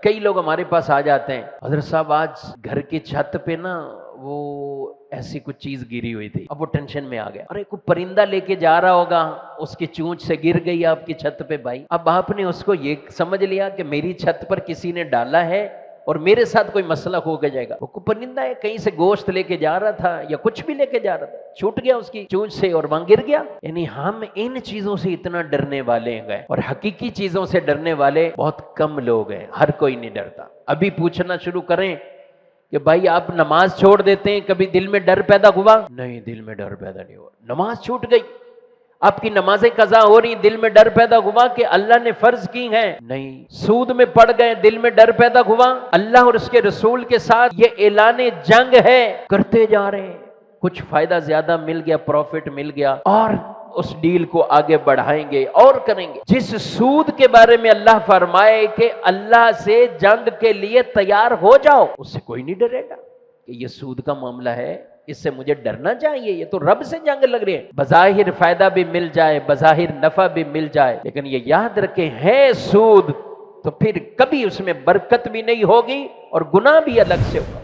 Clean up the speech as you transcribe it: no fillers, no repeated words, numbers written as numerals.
کئی لوگ ہمارے پاس آ جاتے ہیں، حضرت صاحب آج گھر کی چھت پہ نا وہ ایسی کچھ چیز گری ہوئی تھی، اب وہ ٹینشن میں آ گیا، ارے کوئی پرندہ لے کے جا رہا ہوگا، اس کی چونچ سے گر گئی آپ کی چھت پہ بھائی۔ اب آپ نے اس کو یہ سمجھ لیا کہ میری چھت پر کسی نے ڈالا ہے اور میرے ساتھ کوئی مسئلہ ہو کے جائے گا۔ وہ کوئی پرندہ ہے، کہیں سے گوشت لے کے جا رہا تھا یا کچھ بھی لے کے جا رہا تھا، چھوٹ گیا اس کی چونچ سے اور وہاں گر گیا۔ یعنی ہم ان چیزوں سے اتنا ڈرنے والے ہیں، اور حقیقی چیزوں سے ڈرنے والے بہت کم لوگ ہیں، ہر کوئی نہیں ڈرتا۔ ابھی پوچھنا شروع کریں کہ بھائی آپ نماز چھوڑ دیتے ہیں، کبھی دل میں ڈر پیدا ہوا؟ نہیں، دل میں ڈر پیدا نہیں ہوا۔ نماز چھوٹ گئی، آپ کی نمازیں قضا ہو رہی، دل میں ڈر پیدا ہوا کہ اللہ نے فرض کی ہیں؟ نہیں۔ سود میں پڑ گئے، دل میں ڈر پیدا ہوا؟ اللہ اور اس کے رسول کے ساتھ یہ اعلان جنگ ہے، کرتے جا رہے ہیں، کچھ فائدہ زیادہ مل گیا، پروفٹ مل گیا، اور اس ڈیل کو آگے بڑھائیں گے اور کریں گے۔ جس سود کے بارے میں اللہ فرمائے کہ اللہ سے جنگ کے لیے تیار ہو جاؤ، اس سے کوئی نہیں ڈرے گا کہ یہ سود کا معاملہ ہے، اس سے مجھے ڈرنا چاہیے، یہ تو رب سے جنگ لگ رہی ہے۔ بظاہر فائدہ بھی مل جائے، بظاہر نفع بھی مل جائے، لیکن یہ یاد رکھیں ہے سود، تو پھر کبھی اس میں برکت بھی نہیں ہوگی اور گناہ بھی الگ سے ہوگا۔